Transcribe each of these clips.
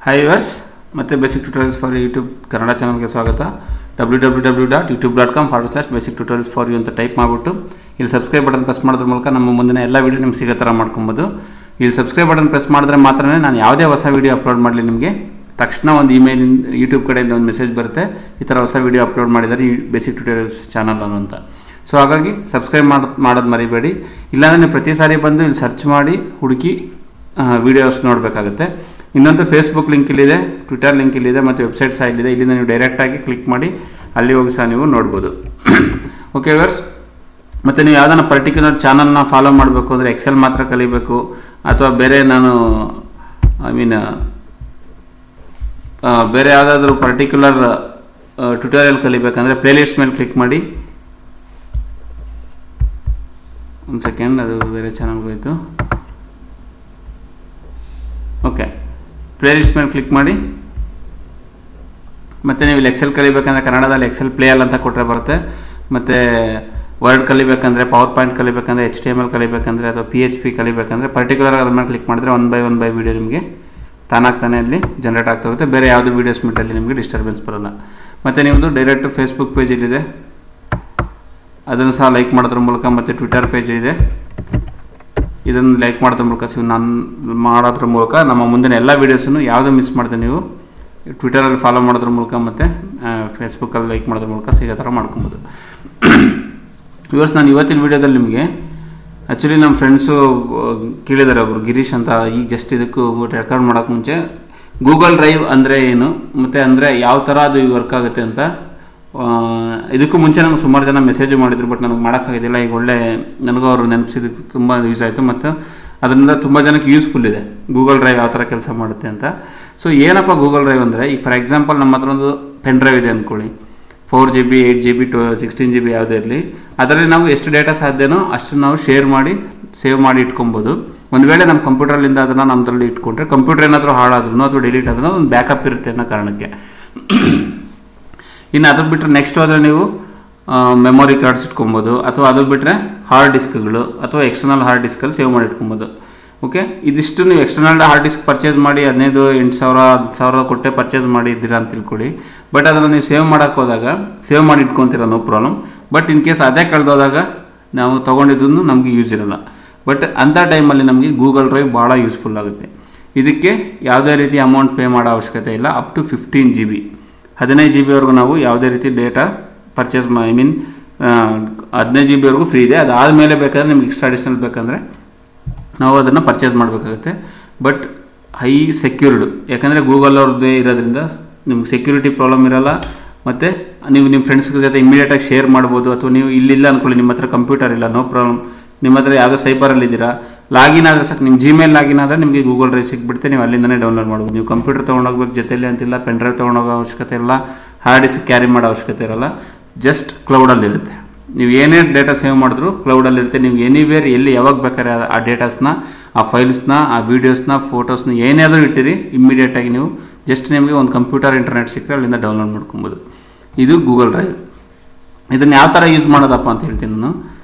Hi viewers, ಮತ್ತೆ basic tutorials for YouTube Kannada ಚಾನಲ್ಗೆ ಸ್ವಾಗತ. www.youtube.com/basic tutorials for you ಅಂತ ಟೈಪ್ ಮಾಡಿಬಿಟ್ಟು ಇಲ್ಲಿ ಸಬ್ಸ್ಕ್ರೈಬ್ ಬಟನ್ ಪ್ರೆಸ್ ಮಾಡೋದ್ರ ಮೂಲಕ ನಮ್ಮ ಮುಂದಿನ ಎಲ್ಲ ವೀಡಿಯೋ ನಿಮ್ಗೆ ಸಿಗೋ ಥರ ಮಾಡ್ಕೊಬೋದು. ಇಲ್ಲಿ ಸಬ್ಸ್ಕ್ರೈಬ್ ಬಟನ್ ಪ್ರೆಸ್ ಮಾಡಿದ್ರೆ ಮಾತ್ರ ನಾನು ಯಾವುದೇ ಹೊಸ ವೀಡಿಯೋ ಅಪ್ಲೋಡ್ ಮಾಡಲಿ ನಿಮಗೆ ತಕ್ಷಣ ಒಂದು ಇಮೇಲಿಂದ ಯೂಟ್ಯೂಬ್ ಕಡೆಯಿಂದ ಒಂದು ಮೆಸೇಜ್ ಬರುತ್ತೆ, ಈ ಥರ ಹೊಸ ವೀಡಿಯೋ ಅಪ್ಲೋಡ್ ಮಾಡಿದ್ದಾರೆ ಈ ಬೇಸಿಕ್ ಟ್ಯೂಟೋರಿಯಲ್ಸ್ ಚಾನಲ್ ಅಂತ. ಸೊ ಹಾಗಾಗಿ ಸಬ್ಸ್ಕ್ರೈಬ್ ಮಾಡೋದು ಮರಿಬೇಡಿ. ಇಲ್ಲಾಂದರೆ ನೀವು ಪ್ರತಿ ಸಾರಿ ಬಂದು ಇಲ್ಲಿ ಸರ್ಚ್ ಮಾಡಿ ಹುಡುಕಿ ವೀಡಿಯೋಸ್ ನೋಡಬೇಕಾಗುತ್ತೆ. ಇನ್ನೊಂದು ಫೇಸ್ಬುಕ್ ಲಿಂಕ್ ಇಲ್ಲಿದೆ, ಟ್ವಿಟರ್ ಲಿಂಕ್ ಇಲ್ಲಿದೆ, ಮತ್ತು ವೆಬ್ಸೈಟ್ ಸಹ ಇಲ್ಲಿದೆ. ಇಲ್ಲಿಂದ ನೀವು ಡೈರೆಕ್ಟಾಗಿ ಕ್ಲಿಕ್ ಮಾಡಿ ಅಲ್ಲಿ ಹೋಗಿ ಸಹ ನೀವು ನೋಡ್ಬೋದು. ಓಕೆ ವ್ಯೂವರ್ಸ್, ಮತ್ತು ನೀವು ಯಾವುದಾನ ಪರ್ಟಿಕ್ಯುಲರ್ ಚಾನಲ್ನ ಫಾಲೋ ಮಾಡಬೇಕು ಅಂದರೆ ಎಕ್ಸೆಲ್ ಮಾತ್ರ ಕಲಿಬೇಕು, ಅಥವಾ ಬೇರೆ ಬೇರೆ ಯಾವುದಾದ್ರೂ ಪರ್ಟಿಕ್ಯುಲರ್ ಟ್ಯುಟೋರಿಯಲ್ ಕಲಿಬೇಕಂದ್ರೆ ಪ್ಲೇಲಿಸ್ಟ್ ಮೇಲೆ ಕ್ಲಿಕ್ ಮಾಡಿ. ಒಂದು ಸೆಕೆಂಡ್, ಅದು ಬೇರೆ ಚಾನಲ್ಗೆ ಹೋಯಿತು. ಓಕೆ, ಪ್ಲೇಲಿಸ್ಟ್ ಮೇಲೆ ಕ್ಲಿಕ್ ಮಾಡಿ. ಮತ್ತು ನೀವು ಇಲ್ಲಿ ಎಕ್ಸೆಲ್ ಕಲಿಬೇಕಂದ್ರೆ ಕನ್ನಡದಲ್ಲಿ ಎಕ್ಸೆಲ್ ಪ್ಲೇಯಲ್ ಅಂತ ಕೊಟ್ಟರೆ ಬರುತ್ತೆ. ಮತ್ತು ವರ್ಡ್ ಕಲಿಬೇಕಂದ್ರೆ, ಪವರ್ ಪಾಯಿಂಟ್ ಕಲಿಬೇಕಂದ್ರೆ, HTML ಕಲಿಬೇಕಂದ್ರೆ, ಅಥವಾ PHP ಕಲಿಬೇಕಂದ್ರೆ ಪರ್ಟಿಕ್ಯುಲರ್ ಅದ್ರ ಮೇಲೆ ಕ್ಲಿಕ್ ಮಾಡಿದ್ರೆ ಒನ್ ಬೈ ವೀಡಿಯೋ ನಿಮಗೆ ತಾನಾಗ್ತಾನೆ ಅಲ್ಲಿ ಜನರೇಟ್ ಆಗ್ತಾ ಹೋಗುತ್ತೆ. ಬೇರೆ ಯಾವುದೇ ವೀಡಿಯೋಸ್ ಮಿಟ್ಟಲ್ಲಿ ನಿಮಗೆ ಡಿಸ್ಟರ್ಬೆನ್ಸ್ ಬರೋಲ್ಲ. ಮತ್ತು ನಿಮ್ಮದು ಡೈರೆಕ್ಟ್ ಫೇಸ್ಬುಕ್ ಪೇಜ್ ಇಲ್ಲಿದೆ, ಅದನ್ನು ಸಹ ಲೈಕ್ ಮಾಡೋದ್ರ ಮೂಲಕ, ಮತ್ತು ಟ್ವಿಟರ್ ಪೇಜ್ ಇದೆ, ಇದನ್ನು ಲೈಕ್ ಮಾಡೋದ್ರ ಮೂಲಕ ಮಾಡೋದ್ರ ಮೂಲಕ ನಮ್ಮ ಮುಂದಿನ ಎಲ್ಲ ವೀಡಿಯೋಸನ್ನು ಯಾವುದೂ ಮಿಸ್ ಮಾಡಿದೆ ನೀವು ಟ್ವಿಟರಲ್ಲಿ ಫಾಲೋ ಮಾಡೋದ್ರ ಮೂಲಕ ಮತ್ತು ಫೇಸ್ಬುಕ್ಕಲ್ಲಿ ಲೈಕ್ ಮಾಡೋದ್ರ ಮೂಲಕ ಸಿಗೋ ಥರ ಮಾಡ್ಕೊಬೋದು. ವ್ಯೂವರ್ಸ್, ನಾನು ಇವತ್ತಿನ ವೀಡಿಯೋದಲ್ಲಿ ನಿಮಗೆ ಆ್ಯಕ್ಚುಲಿ ನಮ್ಮ ಫ್ರೆಂಡ್ಸು ಕೇಳಿದ್ದಾರೆ ಒಬ್ಬರು ಗಿರೀಶ್ ಅಂತ. ಈಗ ಜಸ್ಟ್ ಇದಕ್ಕೂ ರೆಕಾರ್ಡ್ ಮಾಡೋಕ್ಕೆ ಮುಂಚೆ ಗೂಗಲ್ ಡ್ರೈವ್ ಅಂದರೆ ಏನು, ಮತ್ತು ಅಂದರೆ ಯಾವ ಥರ ಅದು ವರ್ಕ್ ಆಗುತ್ತೆ ಅಂತ ಇದಕ್ಕೂ ಮುಂಚೆ ನಮ್ಗೆ ಸುಮಾರು ಜನ ಮೆಸೇಜ್ ಮಾಡಿದ್ರು, ಬಟ್ ನನಗೆ ಮಾಡೋಕ್ಕಾಗಿದ್ದಿಲ್ಲ. ಈಗ ಒಳ್ಳೆ ನನಗೂ ಅವರು ನೆನಪಿಸಿದ್ದಕ್ಕೆ ತುಂಬ ಯೂಸ್ ಆಯಿತು, ಮತ್ತು ಅದರಿಂದ ತುಂಬ ಜನಕ್ಕೆ ಯೂಸ್ಫುಲ್ ಇದೆ ಗೂಗಲ್ ಡ್ರೈವ್ ಯಾವ ಥರ ಕೆಲಸ ಮಾಡುತ್ತೆ ಅಂತ. ಸೊ ಏನಪ್ಪ ಗೂಗಲ್ ಡ್ರೈವ್ ಅಂದರೆ, ಈಗ ಫಾರ್ ಎಕ್ಸಾಂಪಲ್ ನಮ್ಮ ಹತ್ರ ಒಂದು ಪೆನ್ ಡ್ರೈವ್ ಇದೆ ಅಂದ್ಕೊಳ್ಳಿ, 4GB 8GB 16GB ಯಾವುದೇ ಇರಲಿ, ಅದರಲ್ಲಿ ನಾವು ಎಷ್ಟು ಡೇಟಾ ಸಾಧ್ಯನೋ ಅಷ್ಟು ನಾವು ಸೇವ್ ಮಾಡಿ ಇಟ್ಕೊಬೋದು. ಒಂದು ವೇಳೆ ನಮ್ಮ ಕಂಪ್ಯೂಟರ್ಲಿಂದ ಅದನ್ನು ನಮ್ಮದ್ರಲ್ಲಿ ಇಟ್ಕೊಂಡ್ರೆ ಕಂಪ್ಯೂಟರ್ ಏನಾದರೂ ಹಾಳಾದ್ರೂ ಅಥವಾ ಡಿಲೀಟ್ ಆದ್ರೂ ಒಂದು ಬ್ಯಾಕಪ್ ಇರುತ್ತೆ ಅನ್ನೋ ಕಾರಣಕ್ಕೆ. ಇನ್ನು ಅದ್ರ ಬಿಟ್ಟರೆ ನೆಕ್ಸ್ಟ್ ಹೋದರೆ ನೀವು ಮೆಮೊರಿ ಕಾರ್ಡ್ಸ್ ಇಟ್ಕೊಬೋದು, ಅಥವಾ ಅದ್ರ ಬಿಟ್ಟರೆ ಹಾರ್ಡ್ ಡಿಸ್ಕ್ಗಳು ಅಥವಾ ಎಕ್ಸ್ಟರ್ನಲ್ ಹಾರ್ಡ್ ಡಿಸ್ಕಲ್ಲಿ ಸೇವ್ ಮಾಡಿ ಇಟ್ಕೊಬೋದು. ಓಕೆ, ಇದಿಷ್ಟು ನೀವು ಎಕ್ಸ್ಟರ್ನಲ್ ಹಾರ್ಡ್ ಡಿಸ್ಕ್ ಪರ್ಚೇಸ್ ಮಾಡಿ 15,000 ಕೊಟ್ಟೆ ಪರ್ಚೇಸ್ ಮಾಡಿದ್ದೀರಾ ಅಂತ ತಿಳ್ಕೊಳ್ಳಿ. ಬಟ್ ಅದನ್ನು ನೀವು ಸೇವ್ ಮಾಡೋಕ್ಕೆ ಹೋದಾಗ ಸೇವ್ ಮಾಡಿ ಇಟ್ಕೊತೀರ, no problem. But in case ಅದೇ ಕಳೆದೋದಾಗ ನಾವು ತೊಗೊಂಡಿದ್ದನ್ನು ನಮಗೆ ಯೂಸ್ ಇರೋಲ್ಲ. ಬಟ್ ಅಂಥ ಟೈಮಲ್ಲಿ ನಮಗೆ ಗೂಗಲ್ ಡ್ರೈವ್ ಭಾಳ ಯೂಸ್ಫುಲ್ ಆಗುತ್ತೆ. ಇದಕ್ಕೆ ಯಾವುದೇ ರೀತಿ ಅಮೌಂಟ್ ಪೇ ಮಾಡೋ ಅವಶ್ಯಕತೆ ಇಲ್ಲ. ಅಪ್ ಟು 15GB 15GB ನಾವು ಯಾವುದೇ ರೀತಿ ಡೇಟಾ ಪರ್ಚೇಸ್ 15GB ಫ್ರೀ ಇದೆ. ಅದಾದಮೇಲೆ ಬೇಕಾದರೆ ನಿಮ್ಗೆ ಎಕ್ಸ್ಟ್ರಾ ಅಡಿಷನಲ್ ಬೇಕಂದರೆ ನಾವು ಅದನ್ನು ಪರ್ಚೇಸ್ ಮಾಡಬೇಕಾಗುತ್ತೆ. ಬಟ್ ಹೈ ಸೆಕ್ಯೂರ್ಡ್, ಯಾಕಂದರೆ ಗೂಗಲ್ ಅವ್ರದ್ದೇ ಇರೋದ್ರಿಂದ ನಿಮ್ಗೆ ಸೆಕ್ಯೂರಿಟಿ ಪ್ರಾಬ್ಲಮ್ ಇರೋಲ್ಲ. ಮತ್ತು ನೀವು ನಿಮ್ಮ ಫ್ರೆಂಡ್ಸ್ಗಳ ಜೊತೆ ಇಮಿಡಿಯೇಟಾಗಿ ಶೇರ್ ಮಾಡ್ಬೋದು. ಅಥವಾ ನೀವು ಇಲ್ಲಿಲ್ಲ ಅಂದ್ಕೊಳ್ಳಿ, ನಿಮ್ಮ ಹತ್ರ ಕಂಪ್ಯೂಟರ್ ಇಲ್ಲ, ನೋ ಪ್ರಾಬ್ಲಮ್, ನಿಮ್ಮ ಹತ್ರ ಯಾವುದೋ ಸೈಬರಲ್ಲಿದ್ದೀರಾ, ಲಾಗಿನ್ ಆದರೆ ಸಾಕು, ನಿಮ್ಮ ಜಿಮೇಲ್ ಲಾಗಿನ್ ಆದರೆ ನಿಮಗೆ ಗೂಗಲ್ ಡ್ರೈವ್ ಸಿಕ್ಬಿಡುತ್ತೆ, ನೀವು ಅಲ್ಲಿಂದನೇ ಡೌನ್ಲೋಡ್ ಮಾಡ್ಬೋದು. ನೀವು ಕಂಪ್ಯೂಟರ್ ತೊಗೊಂಡೋಗ್ಬೇಕು ಜೊತೆಯಲ್ಲಿ ಅಂತಿಲ್ಲ, ಪೆನ್ ಡ್ರೈವ್ ತೊಗೊಂಡೋಗೋ ಅವಶ್ಯಕತೆ ಇಲ್ಲ, ಹಾರ್ಡ್ ಡಿಸ್ಕ್ ಕ್ಯಾರಿ ಮಾಡೋ ಅವಶ್ಯಕತೆ ಇರೋಲ್ಲ. ಜಸ್ಟ್ ಕ್ಲೌಡಲ್ಲಿರುತ್ತೆ. ನೀವು ಏನೇ ಡೇಟಾ ಸೇವ್ ಮಾಡಿದ್ರು ಕ್ಲೌಡಲ್ಲಿರುತ್ತೆ. ನೀವು ಎನಿವೇರ್ ಎಲ್ಲಿ ಯಾವಾಗ ಬೇಕಾದ್ರೆ ಆ ಡೇಟಾಸ್ನ, ಆ ಫೈಲ್ಸ್ನ, ಆ ವೀಡಿಯೋಸ್ನ, ಫೋಟೋಸ್ನ ಏನಾದರೂ ಇಟ್ಟಿರಿ, ಇಮ್ಮಿಡಿಯೇಟಾಗಿ ನೀವು ಜಸ್ಟ್ ನಿಮಗೆ ಒಂದು ಕಂಪ್ಯೂಟರ್ ಇಂಟರ್ನೆಟ್ ಸಿಕ್ಕರೆ ಅಲ್ಲಿಂದ ಡೌನ್ಲೋಡ್ ಮಾಡ್ಕೊಬೋದು. ಇದು ಗೂಗಲ್ ಡ್ರೈವ್. ಇದನ್ನು ಯಾವ ಥರ ಯೂಸ್ ಮಾಡೋದಪ್ಪ ಅಂತ ಹೇಳ್ತೀನಿ ನಾನು.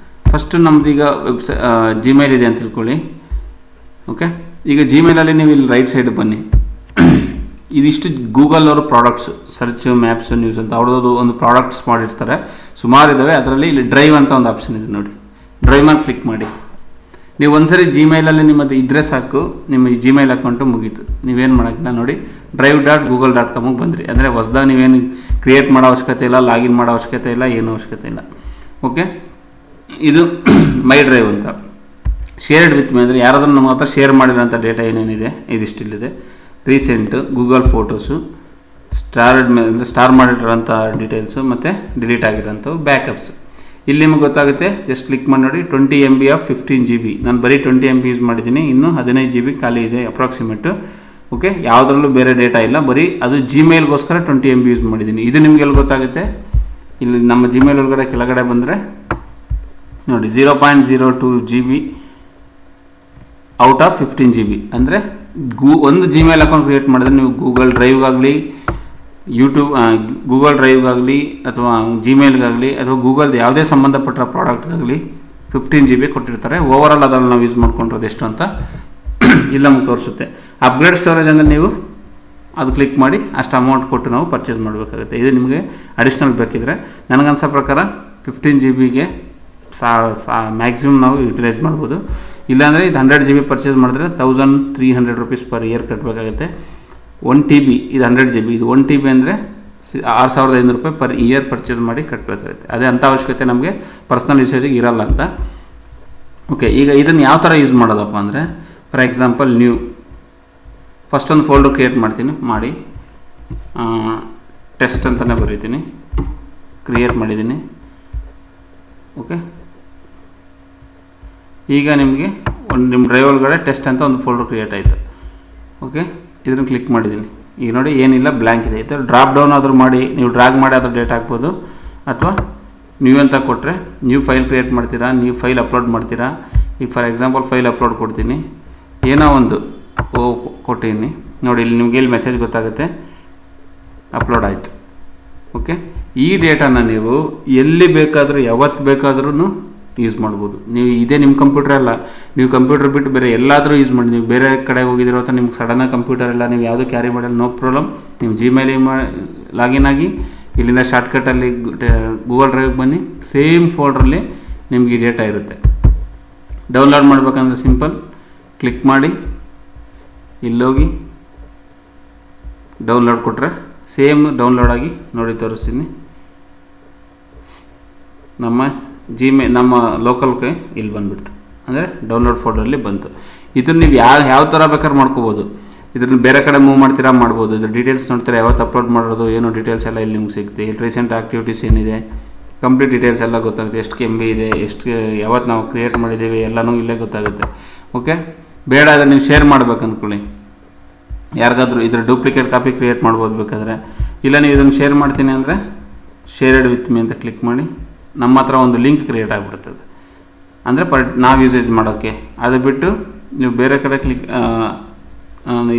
ಫಸ್ಟು ನಮ್ಮದು ಈಗ ಜಿಮೇಲ್ ಇದೆ ಅಂತ ತಿಳ್ಕೊಳ್ಳಿ. ಓಕೆ, ಈಗ ಜಿಮೇಲಲ್ಲಿ ನೀವು ಇಲ್ಲಿ ರೈಟ್ ಸೈಡ್ ಬನ್ನಿ. ಇದಿಷ್ಟು ಗೂಗಲ್ ಅವರು ಪ್ರಾಡಕ್ಟ್ಸ್, ಸರ್ಚ್, ಮ್ಯಾಪ್ಸ್, ನ್ಯೂಸ್ ಅಂತ ಅವ್ರದ್ದು ಒಂದು ಪ್ರಾಡಕ್ಟ್ಸ್ ಮಾಡಿರ್ತಾರೆ, ಸುಮಾರು ಇದ್ದಾವೆ. ಅದರಲ್ಲಿ ಇಲ್ಲಿ ಡ್ರೈವ್ ಅಂತ ಒಂದು ಆಪ್ಷನ್ ಇದೆ ನೋಡಿ, ಡ್ರೈವ್ ಮೇಲೆ ಕ್ಲಿಕ್ ಮಾಡಿ. ನೀವು ಒಂದ್ಸರಿ ಜಿಮೇಲಲ್ಲಿ ನಿಮ್ಮದು ಇದ್ದರೆ ಸಾಕು, ನಿಮ್ಮ ಈ ಜಿಮೇಲ್ ಅಕೌಂಟು ಮುಗೀತು, ನೀವೇನು ಮಾಡೋಕ್ಕಿಲ್ಲ. ನೋಡಿ, drive.google.com ಬಂದ್ರಿ ಅಂದರೆ ಹೊಸದಾಗ ನೀವೇನು ಕ್ರಿಯೇಟ್ ಮಾಡೋ ಅವಶ್ಯಕತೆ ಇಲ್ಲ, ಲಾಗಿನ್ ಮಾಡೋ ಅವಶ್ಯಕತೆ ಇಲ್ಲ, ಏನೂ ಅವಶ್ಯಕತೆ ಇಲ್ಲ. ಓಕೆ, ಇದು ಮೈ ಡ್ರೈವ್ ಅಂತ. ಶೇರ್ಡ್ ವಿತ್ ಮೀ ಅಂದರೆ ಯಾರಾದರೂ ನಮ್ಮ ಹತ್ರ ಶೇರ್ ಮಾಡಿರೋಂಥ ಡೇಟಾ ಏನೇನಿದೆ ಇದಿಷ್ಟಿಲ್ಲಿದೆ. ರೀಸೆಂಟು, ಗೂಗಲ್ ಫೋಟೋಸು, ಸ್ಟಾರ್ ಮಾಡಿರೋಂಥ ಡೀಟೇಲ್ಸು, ಮತ್ತು ಡಿಲೀಟ್ ಆಗಿರೋಂಥವು, ಬ್ಯಾಕಪ್ಸ್. ಇಲ್ಲಿ ನಿಮಗೆ ಗೊತ್ತಾಗುತ್ತೆ, ಜಸ್ಟ್ ಕ್ಲಿಕ್ ಮಾಡಿ ನೋಡಿ. 20MB ಆಫ್ 15GB, ನಾನು ಬರೀ 20MB ಯೂಸ್ ಮಾಡಿದ್ದೀನಿ, ಇನ್ನೂ 15GB ಖಾಲಿ ಇದೆ ಅಪ್ರಾಕ್ಸಿಮೇಟು. ಓಕೆ, ಯಾವುದ್ರಲ್ಲೂ ಬೇರೆ ಡೇಟಾ ಇಲ್ಲ, ಬರೀ ಅದು ಜಿಮೇಲ್ಗೋಸ್ಕರ 20MB ಯೂಸ್ ಮಾಡಿದ್ದೀನಿ. ಇದು ನಿಮ್ಗೆ ಎಲ್ಲಿ ಗೊತ್ತಾಗುತ್ತೆ, ಇಲ್ಲಿ ನಮ್ಮ ಜಿಮೇಲ್ ಒಳಗಡೆ ಕೆಳಗಡೆ ಬಂದರೆ ನೋಡಿ 0.02GB ಔಟ್ ಆಫ್ 15GB. ಅಂದರೆ ಒಂದು ಜಿಮೇಲ್ ಅಕೌಂಟ್ ಕ್ರಿಯೇಟ್ ಮಾಡಿದ್ರೆ ನೀವು ಗೂಗಲ್ ಡ್ರೈವ್ಗಾಗಲಿ, ಗೂಗಲ್ ಡ್ರೈವ್ಗಾಗಲಿ, ಅಥವಾ ಜಿಮೇಲ್ಗಾಗಲಿ, ಅಥವಾ ಗೂಗಲ್ದು ಯಾವುದೇ ಸಂಬಂಧಪಟ್ಟ ಪ್ರಾಡಕ್ಟ್ಗಾಗಲಿ 15GB ಕೊಟ್ಟಿರ್ತಾರೆ. ಓವರಾಲ್ ಅದರಲ್ಲಿ ನಾವು ಯೂಸ್ ಮಾಡ್ಕೊಂಡಿರೋದು ಎಷ್ಟು ಅಂತ ಇಲ್ಲಿ ನಮ್ಗೆ ತೋರಿಸುತ್ತೆ. ಅಪ್ಗ್ರೇಡ್ ಸ್ಟೋರೇಜ್ ಅಂದರೆ ನೀವು ಅದು ಕ್ಲಿಕ್ ಮಾಡಿ ಅಷ್ಟು ಅಮೌಂಟ್ ಕೊಟ್ಟು ನಾವು ಪರ್ಚೇಸ್ ಮಾಡಬೇಕಾಗುತ್ತೆ. ಇದು ನಿಮಗೆ ಅಡಿಷ್ನಲ್ ಬೇಕಿದ್ರೆ ನನಗನ್ಸೋ ಪ್ರಕಾರ 15 GB ಮ್ಯಾಕ್ಸಿಮಮ್ ನಾವು ಯುಟಿಲೈಸ್ ಮಾಡ್ಬೋದು. ಇಲ್ಲಾಂದರೆ ಇದು 100 GB ಪರ್ಚೇಸ್ ಮಾಡಿದ್ರೆ 1300 ರೂಪೀಸ್ ಪರ್ ಇಯರ್ ಕಟ್ಟಬೇಕಾಗುತ್ತೆ. 1 TB ಇದು 100 GB, ಇದು 1 TB ಅಂದರೆ 6500 ರೂಪಾಯಿ ಪರ್ ಇಯರ್ ಪರ್ಚೇಸ್ ಮಾಡಿ ಕಟ್ಟಬೇಕಾಗುತ್ತೆ. ಅದೇ ಅಂಥ ಅವಶ್ಯಕತೆ ನಮಗೆ ಪರ್ಸ್ನಲ್ ಯೂಸೇಜಿಗೆ ಇರಲ್ಲ ಅಂತ. ಓಕೆ, ಈಗ ಇದನ್ನು ಯಾವ ಥರ ಯೂಸ್ ಮಾಡೋದಪ್ಪ ಅಂದರೆ, ಫಾರ್ ಎಕ್ಸಾಂಪಲ್ ನ್ಯೂ ಫಸ್ಟ್ ಒಂದು ಫೋಲ್ಡರ್ ಕ್ರಿಯೇಟ್ ಮಾಡ್ತೀನಿ. ಮಾಡಿ ಟೆಸ್ಟ್ ಅಂತಲೇ ಬರೀತೀನಿ, ಕ್ರಿಯೇಟ್ ಮಾಡಿದ್ದೀನಿ. ಓಕೆ, ಈಗ ನಿಮಗೆ ನಿಮ್ಮ ಡ್ರೈವ್ ಒಳಗಡೆ ಟೆಸ್ಟ್ ಅಂತ ಒಂದು ಫೋಲ್ಡರ್ ಕ್ರಿಯೇಟ್ ಆಯಿತು. ಓಕೆ, ಇದನ್ನು ಕ್ಲಿಕ್ ಮಾಡಿದ್ದೀನಿ. ಈಗ ನೋಡಿ ಏನಿಲ್ಲ, ಬ್ಲ್ಯಾಂಕ್ ಇದೆ. ಇದು ಡ್ರಾಪ್ ಡೌನ್ ಆದರೂ ಮಾಡಿ ನೀವು ಡ್ರ್ಯಾಗ್ ಮಾಡಿ ಅದ್ರ ಡೇಟ್ ಹಾಕ್ಬೋದು, ಅಥವಾ ನ್ಯೂ ಅಂತ ಕೊಟ್ಟರೆ ನ್ಯೂ ಫೈಲ್ ಕ್ರಿಯೇಟ್ ಮಾಡ್ತೀರಾ, ನ್ಯೂ ಫೈಲ್ ಅಪ್ಲೋಡ್ ಮಾಡ್ತೀರಾ. ಈಗ ಫಾರ್ ಎಕ್ಸಾಂಪಲ್ ಫೈಲ್ ಅಪ್ಲೋಡ್ ಕೊಡ್ತೀನಿ, ಏನೋ ಒಂದು ಕೊಟ್ಟಿದ್ದೀನಿ ನೋಡಿ. ಇಲ್ಲಿ ನಿಮಗೆ ಇಲ್ಲಿ ಮೆಸೇಜ್ ಗೊತ್ತಾಗುತ್ತೆ, ಅಪ್ಲೋಡ್ ಆಯಿತು. ಓಕೆ, ಈ ಡೇಟಾನ ನೀವು ಎಲ್ಲಿ ಬೇಕಾದರೂ ಯಾವತ್ತು ಬೇಕಾದ್ರೂ ಯೂಸ್ ಮಾಡ್ಬೋದು. ನೀವು ಇದೇ ನಿಮ್ಮ ಕಂಪ್ಯೂಟರ್ ಅಲ್ಲ, ನೀವು ಕಂಪ್ಯೂಟರ್ ಬಿಟ್ಟು ಬೇರೆ ಎಲ್ಲಾದರೂ ಯೂಸ್ ಮಾಡಿ. ನೀವು ಬೇರೆ ಕಡೆ ಹೋಗಿದ್ದೀರೋ ಅಥವಾ ನಿಮ್ಗೆ ಸಡನ್ನಾಗಿ ಕಂಪ್ಯೂಟರ್ ಇಲ್ಲ, ನೀವು ಯಾವುದೂ ಕ್ಯಾರಿ ಮಾಡಲ್ಲ, ನೋ ಪ್ರಾಬ್ಲಮ್. ನೀವು ಜಿಮೇಲಿಗೆ ಲಾಗಿನ್ ಆಗಿ ಇಲ್ಲಿಂದ ಶಾರ್ಟ್ಕಟ್ಟಲ್ಲಿ ಗೂಗಲ್ ಡ್ರೈವ್ಗೆ ಬನ್ನಿ, ಸೇಮ್ ಫೋಲ್ಡ್ರಲ್ಲಿ ನಿಮ್ಗೆ ಈ ಡೇಟಾ ಇರುತ್ತೆ. ಡೌನ್ಲೋಡ್ ಮಾಡಬೇಕಂದ್ರೆ ಸಿಂಪಲ್ ಕ್ಲಿಕ್ ಮಾಡಿ ಇಲ್ಲೋಗಿ ಡೌನ್ಲೋಡ್ ಕೊಟ್ಟರೆ ಸೇಮ್ ಡೌನ್ಲೋಡ್ ಆಗಿ ನೋಡಿ ತೋರಿಸ್ತೀನಿ. ನಮ್ಮ ಲೋಕಲ್ಗೆ ಇಲ್ಲಿ ಬಂದುಬಿಡ್ತು, ಅಂದರೆ ಡೌನ್ಲೋಡ್ ಫೋಲ್ಡರಲ್ಲಿ ಬಂತು. ಇದನ್ನು ನೀವು ಯಾವ ಥರ ಬೇಕಾದ್ರೆ ಮಾಡ್ಕೋಬೋದು. ಇದನ್ನು ಬೇರೆ ಕಡೆ ಮೂವ್ ಮಾಡ್ತೀರಾ ಮಾಡ್ಬೋದು. ಇದ್ರ ಡೀಟೇಲ್ಸ್ ನೋಡ್ತೀರಾ, ಯಾವತ್ತು ಅಪ್ಲೋಡ್ ಮಾಡೋದು ಏನೋ ಡೀಟೇಲ್ಸ್ ಎಲ್ಲ ಇಲ್ಲಿ ನಿಮ್ಗೆ ಸಿಗುತ್ತೆ. ಇಲ್ಲಿ ರೀಸೆಂಟ್ ಆ್ಯಕ್ಟಿವಿಟೀಸ್ ಏನಿದೆ ಕಂಪ್ಲೀಟ್ ಡೀಟೇಲ್ಸ್ ಎಲ್ಲ ಗೊತ್ತಾಗುತ್ತೆ. ಎಷ್ಟು MB ಇದೆ, ಎಷ್ಟು ಯಾವತ್ತು ನಾವು ಕ್ರಿಯೇಟ್ ಮಾಡಿದ್ದೀವಿ ಎಲ್ಲನೂ ಇಲ್ಲೇ ಗೊತ್ತಾಗುತ್ತೆ. ಓಕೆ, ಬೇಡ ಅದನ್ನು ನೀವು ಶೇರ್ ಮಾಡ್ಬೇಕು ಅಂದ್ಕೊಳ್ಳಿ, ಯಾರಿಗಾದ್ರೂ ಇದ್ರ ಡೂಪ್ಲಿಕೇಟ್ ಕಾಪಿ ಕ್ರಿಯೇಟ್ ಮಾಡ್ಬೋದು ಬೇಕಾದರೆ. ಇಲ್ಲ ನೀವು ಇದನ್ನು ಶೇರ್ ಮಾಡ್ತೀನಿ ಅಂದರೆ ಶೇರ್ಡ್ ವಿತ್ ಮೀ ಅಂತ ಕ್ಲಿಕ್ ಮಾಡಿ ನಮ್ಮ ಹತ್ರ ಒಂದು ಲಿಂಕ್ ಕ್ರಿಯೇಟ್ ಆಗಿಬಿಡ್ತದೆ, ಅಂದರೆ ನಾವು ಯೂಸೇಜ್ ಮಾಡೋಕ್ಕೆ. ಅದು ಬಿಟ್ಟು ನೀವು ಬೇರೆ ಕಡೆ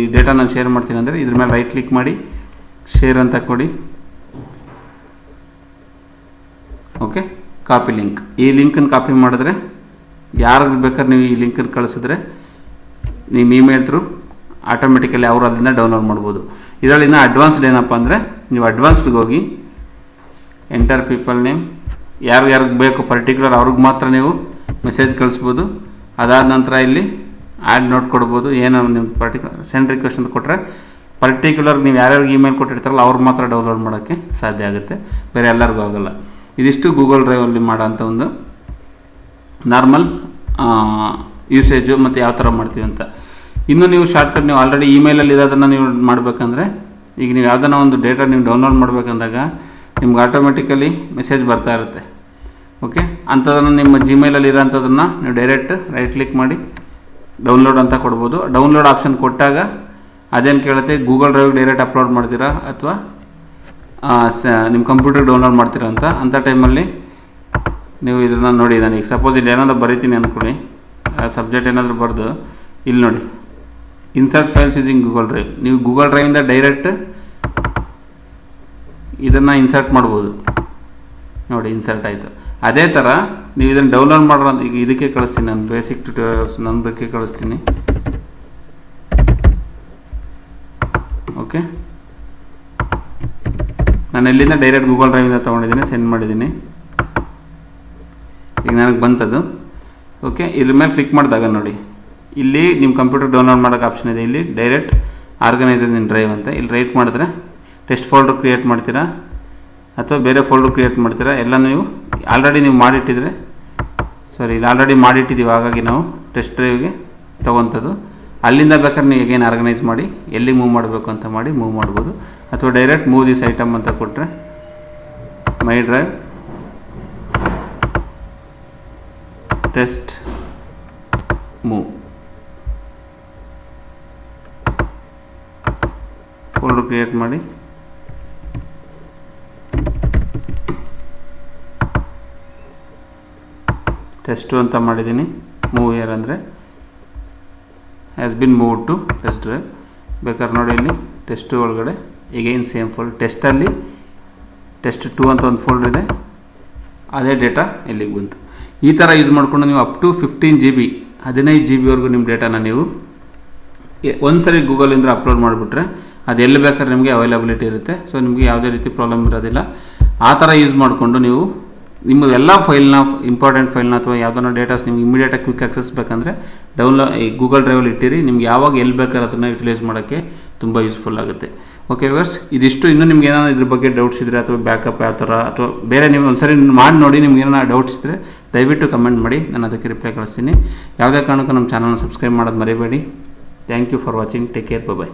ಈ ಡೇಟಾ ನಾನು ಶೇರ್ ಮಾಡ್ತೀನಿ ಅಂದರೆ ಇದ್ರ ಮೇಲೆ ರೈಟ್ ಕ್ಲಿಕ್ ಮಾಡಿ ಶೇರ್ ಅಂತ ಕೊಡಿ. Okay, copy link. ಈ ಲಿಂಕನ್ನು ಕಾಪಿ ಮಾಡಿದ್ರೆ ಯಾರಿಗೆ ಬೇಕಾದ್ರೆ ನೀವು ಈ ಲಿಂಕನ್ನು ಕಳಿಸಿದ್ರೆ ನಿಮ್ಮ ಇಮೇಲ್ ಥ್ರೂ ಆಟೋಮೆಟಿಕಲಿ ಅವರು ಅಲ್ಲಿಂದ ಡೌನ್ಲೋಡ್ ಮಾಡ್ಬೋದು. ಇದರಲ್ಲಿನ ಅಡ್ವಾನ್ಸ್ಡ್ ಏನಪ್ಪ ಅಂದರೆ, ನೀವು ಅಡ್ವಾನ್ಸ್ಡ್ಗೆ ಹೋಗಿ ಎಂಟರ್ ಪೀಪಲ್ ನೇಮ್, ಯಾರಿಗೆ ಬೇಕು ಪರ್ಟಿಕ್ಯುಲರ್ ಅವ್ರಿಗೆ ಮಾತ್ರ ನೀವು ಮೆಸೇಜ್ ಕಳಿಸ್ಬೋದು. ಅದಾದ ನಂತರ ಇಲ್ಲಿ ಆ್ಯಡ್ ನೋಟ್ ಕೊಡ್ಬೋದು. ಏನೋ ನೀವು ಪರ್ಟಿಕ್ಯುಲರ್ ಸೆಂಡ್ ರಿಕ್ವೆಸ್ಟ್ ಅಂತ ಕೊಟ್ಟರೆ ಪರ್ಟಿಕ್ಯುಲರ್ ನೀವು ಯಾರ್ಯಾರಿಗೆ ಇಮೇಲ್ ಕೊಟ್ಟಿರ್ತಾರಲ್ಲ ಅವ್ರು ಮಾತ್ರ ಡೌನ್ಲೋಡ್ ಮಾಡೋಕ್ಕೆ ಸಾಧ್ಯ ಆಗುತ್ತೆ, ಬೇರೆ ಎಲ್ಲರಿಗೂ ಆಗೋಲ್ಲ. ಇದಿಷ್ಟು ಗೂಗಲ್ ಡ್ರೈವಲ್ಲಿ ಮಾಡೋಂಥ ಒಂದು ನಾರ್ಮಲ್ ಯೂಸೇಜು ಮತ್ತು ಯಾವ ಥರ ಮಾಡ್ತೀವಿ ಅಂತ. ಇನ್ನು ನೀವು ಶಾರ್ಟ್ಕಟ್ ನೀವು ಆಲ್ರೆಡಿ ಇಮೇಲಲ್ಲಿ ಇರೋದನ್ನು ನೀವು ಮಾಡಬೇಕಂದ್ರೆ, ಈಗ ನೀವು ಯಾವುದನ್ನ ಒಂದು ಡೇಟಾ ನೀವು ಡೌನ್ಲೋಡ್ ಮಾಡಬೇಕಂದಾಗ ನಿಮ್ಗೆ ಆಟೋಮೆಟಿಕಲಿ ಮೆಸೇಜ್ ಬರ್ತಾ ಇರುತ್ತೆ. ಓಕೆ, ಅಂಥದನ್ನು ನಿಮ್ಮ ಜಿಮೇಲಲ್ಲಿ ಇರೋಂಥದನ್ನು ನೀವು ಡೈರೆಕ್ಟ್ ರೈಟ್ ಕ್ಲಿಕ್ ಮಾಡಿ ಡೌನ್ಲೋಡ್ ಅಂತ ಕೊಡ್ಬೋದು. ಡೌನ್ಲೋಡ್ ಆಪ್ಷನ್ ಕೊಟ್ಟಾಗ ಅದೇನು ಕೇಳುತ್ತೆ, ಗೂಗಲ್ ಡ್ರೈವ್ ಡೈರೆಕ್ಟ್ ಅಪ್ಲೋಡ್ ಮಾಡ್ತೀರಾ ಅಥವಾ ನಿಮ್ಮ ಕಂಪ್ಯೂಟರ್ಗೆ ಡೌನ್ಲೋಡ್ ಮಾಡ್ತೀರಾ ಅಂತ. ಅಂಥ ಟೈಮಲ್ಲಿ ನೀವು ಇದನ್ನು ನೋಡಿ, ನನಗೆ ಸಪೋಸ್ ಇಲ್ಲಿ ಏನಾದರೂ ಬರೀತೀನಿ ಅಂದ್ಕೊಳ್ಳಿ, ಸಬ್ಜೆಕ್ಟ್ ಏನಾದರೂ ಬರೆದು ಇಲ್ಲಿ ನೋಡಿ insert files using Google drive. ನೀವು ಗೂಗಲ್ ಡ್ರೈವಿಂದ ಡೈರೆಕ್ಟ್ ಇದನ್ನು ಇನ್ಸರ್ಟ್ ಮಾಡ್ಬೋದು. ನೋಡಿ ಇನ್ಸರ್ಟ್ ಆಯಿತು. ಅದೇ ಥರ ನೀವು ಇದನ್ನು ಡೌನ್ಲೋಡ್ ಮಾಡೋ ಈಗ ಇದಕ್ಕೆ ಕಳಿಸ್ತೀನಿ, ನಾನು ಬೇಸಿಕ್ ಟ್ಯೂಟೋರಿಯಲ್ಸ್ ನನ್ನದಕ್ಕೆ ಕಳಿಸ್ತೀನಿ. ಓಕೆ, ನಾನು ಎಲ್ಲಿಂದ ಡೈರೆಕ್ಟ್ ಗೂಗಲ್ ಡ್ರೈವಿಂದ ತೊಗೊಂಡಿದ್ದೀನಿ, ಸೆಂಡ್ ಮಾಡಿದ್ದೀನಿ. ಈಗ ನನಗೆ ಬಂತದು. ಓಕೆ, ಇದ್ರ ಮೇಲೆ ಕ್ಲಿಕ್ ಮಾಡಿದಾಗ ನೋಡಿ ಇಲ್ಲಿ ನಿಮ್ಮ ಕಂಪ್ಯೂಟರ್ ಡೌನ್ಲೋಡ್ ಮಾಡೋಕ್ಕೆ ಆಪ್ಷನ್ ಇದೆ. ಇಲ್ಲಿ ಡೈರೆಕ್ಟ್ ಆರ್ಗನೈಸರ್ಸ್ ಇನ್ ಡ್ರೈವ್ ಅಂತ ಇಲ್ಲಿ ರೈಟ್ ಮಾಡಿದ್ರೆ ಟೆಸ್ಟ್ ಫೋಲ್ಡರ್ ಕ್ರಿಯೇಟ್ ಮಾಡ್ತೀರಾ ಅಥವಾ ಬೇರೆ ಫೋಲ್ಡರ್ ಕ್ರಿಯೇಟ್ ಮಾಡ್ತೀರಾ, ಎಲ್ಲ ನೀವು ಆಲ್ರೆಡಿ ನೀವು ಮಾಡಿಟ್ಟಿದ್ರೆ, ಇಲ್ಲಿ ಆಲ್ರೆಡಿ ಮಾಡಿಟ್ಟಿದ್ದೀವಿ, ಹಾಗಾಗಿ ನಾವು ಟೆಸ್ಟ್ ಡ್ರೈವ್ಗೆ ತೊಗೊತದ್ದು. ಅಲ್ಲಿಂದ ಬೇಕಾದ್ರೆ ನೀವು ಹೇಗೇನು ಆರ್ಗನೈಸ್ ಮಾಡಿ ಎಲ್ಲಿ ಮೂವ್ ಮಾಡಬೇಕು ಅಂತ ಮಾಡಿ ಮೂವ್ ಮಾಡ್ಬೋದು. ಅಥವಾ ಡೈರೆಕ್ಟ್ ಮೂವ್ ದಿಸ್ ಐಟಮ್ ಅಂತ ಕೊಟ್ಟರೆ my drive test move folder create ಮಾಡಿ ಟೆಸ್ಟ್ ಅಂತ ಮಾಡಿದ್ದೀನಿ. ಮೂವ್ ಇಯರ್ ಅಂದರೆ has been move to test drive. ಬೇಕಾದ್ರೆ ನೋಡಿ ಇಲ್ಲಿ ಟೆಸ್ಟ್ ಒಳಗಡೆ ಈಗೇನು ಸೇಮ್ ಫೋಲ್ಡ್ ಟೆಸ್ಟಲ್ಲಿ ಟೆಸ್ಟ್ 2 ಅಂತ ಒಂದು ಫೋಲ್ಡರ್ ಇದೆ, ಅದೇ ಡೇಟಾ ಇಲ್ಲಿಗೆ ಬಂತು. ಈ ಥರ ಯೂಸ್ ಮಾಡಿಕೊಂಡು ನೀವು ಅಪ್ ಟು 15 GB 15 GB ವರೆಗೂ ನಿಮ್ಮ ಡೇಟಾನ ನೀವು ಒಂದು ಸರಿ ಗೂಗಲಿಂದ ಅಪ್ಲೋಡ್ ಮಾಡಿಬಿಟ್ರೆ ಅದು ಎಲ್ಲಿ ಬೇಕಾದ್ರೆ ನಿಮಗೆ ಅವೈಲಬಿಲಿಟಿ ಇರುತ್ತೆ. ಸೊ ನಿಮಗೆ ಯಾವುದೇ ರೀತಿ ಪ್ರಾಬ್ಲಮ್ ಇರೋದಿಲ್ಲ. ಆ ಥರ ಯೂಸ್ ಮಾಡಿಕೊಂಡು ನೀವು ನಿಮ್ಮದು ಎಲ್ಲ ಫೈಲ್ನ, ಇಂಪಾರ್ಟೆಂಟ್ ಫೈಲ್ನ ಅಥವಾ ಯಾವುದನ್ನ ಡೇಟಾಸ್ ನಿಮ್ಗೆ ಇಮಿಡಿಯೇಟಾಗಿ ಕ್ವಿಕ್ ಆಕ್ಸೆಸ್ ಬೇಕಂದರೆ ಈ ಗೂಗಲ್ ಡ್ರೈವಲ್ಲಿ ಇಟ್ಟಿರಿ. ನಿಮ್ಗೆ ಯಾವಾಗ ಎಲ್ಲಿ ಬೇಕಾದ್ರೆ ಅದನ್ನು ಯುಟಿಲೈಸ್ ಮಾಡೋಕ್ಕೆ ತುಂಬ ಯೂಸ್ಫುಲ್ ಆಗುತ್ತೆ. ಓಕೆ ವ್ಯೂವರ್ಸ್, ಇದಿಷ್ಟು. ಇನ್ನೂ ನಿಮ್ಗೆ ಏನಾದ್ರು ಇದ್ರ ಬಗ್ಗೆ ಡೌಟ್ಸ್ ಇದ್ದರೆ ಅಥವಾ ಬ್ಯಾಕಪ್ ಯಾವ ಥರ ಅಥವಾ ಬೇರೆ ನೀವು ಒಂದ್ಸರಿ ಮಾಡಿ ನೋಡಿ, ನಿಮ್ಗೆ ಏನಾದ್ರು ಡೌಟ್ಸ್ ಇದ್ದರೆ ದಯವಿಟ್ಟು ಕಮೆಂಟ್ ಮಾಡಿ, ನಾನು ಅದಕ್ಕೆ ರಿಪ್ಲೈ ಕಳಿಸ್ತೀನಿ. ಯಾವುದೇ ಕಾರಣಕ್ಕೂ ನಮ್ಮ ಚಾನಲ್ನ ಸಬ್ಸ್ಕ್ರೈಬ್ ಮಾಡೋದು ಮರಿಬೇಡಿ. Thank you for watching. Take care. Bye.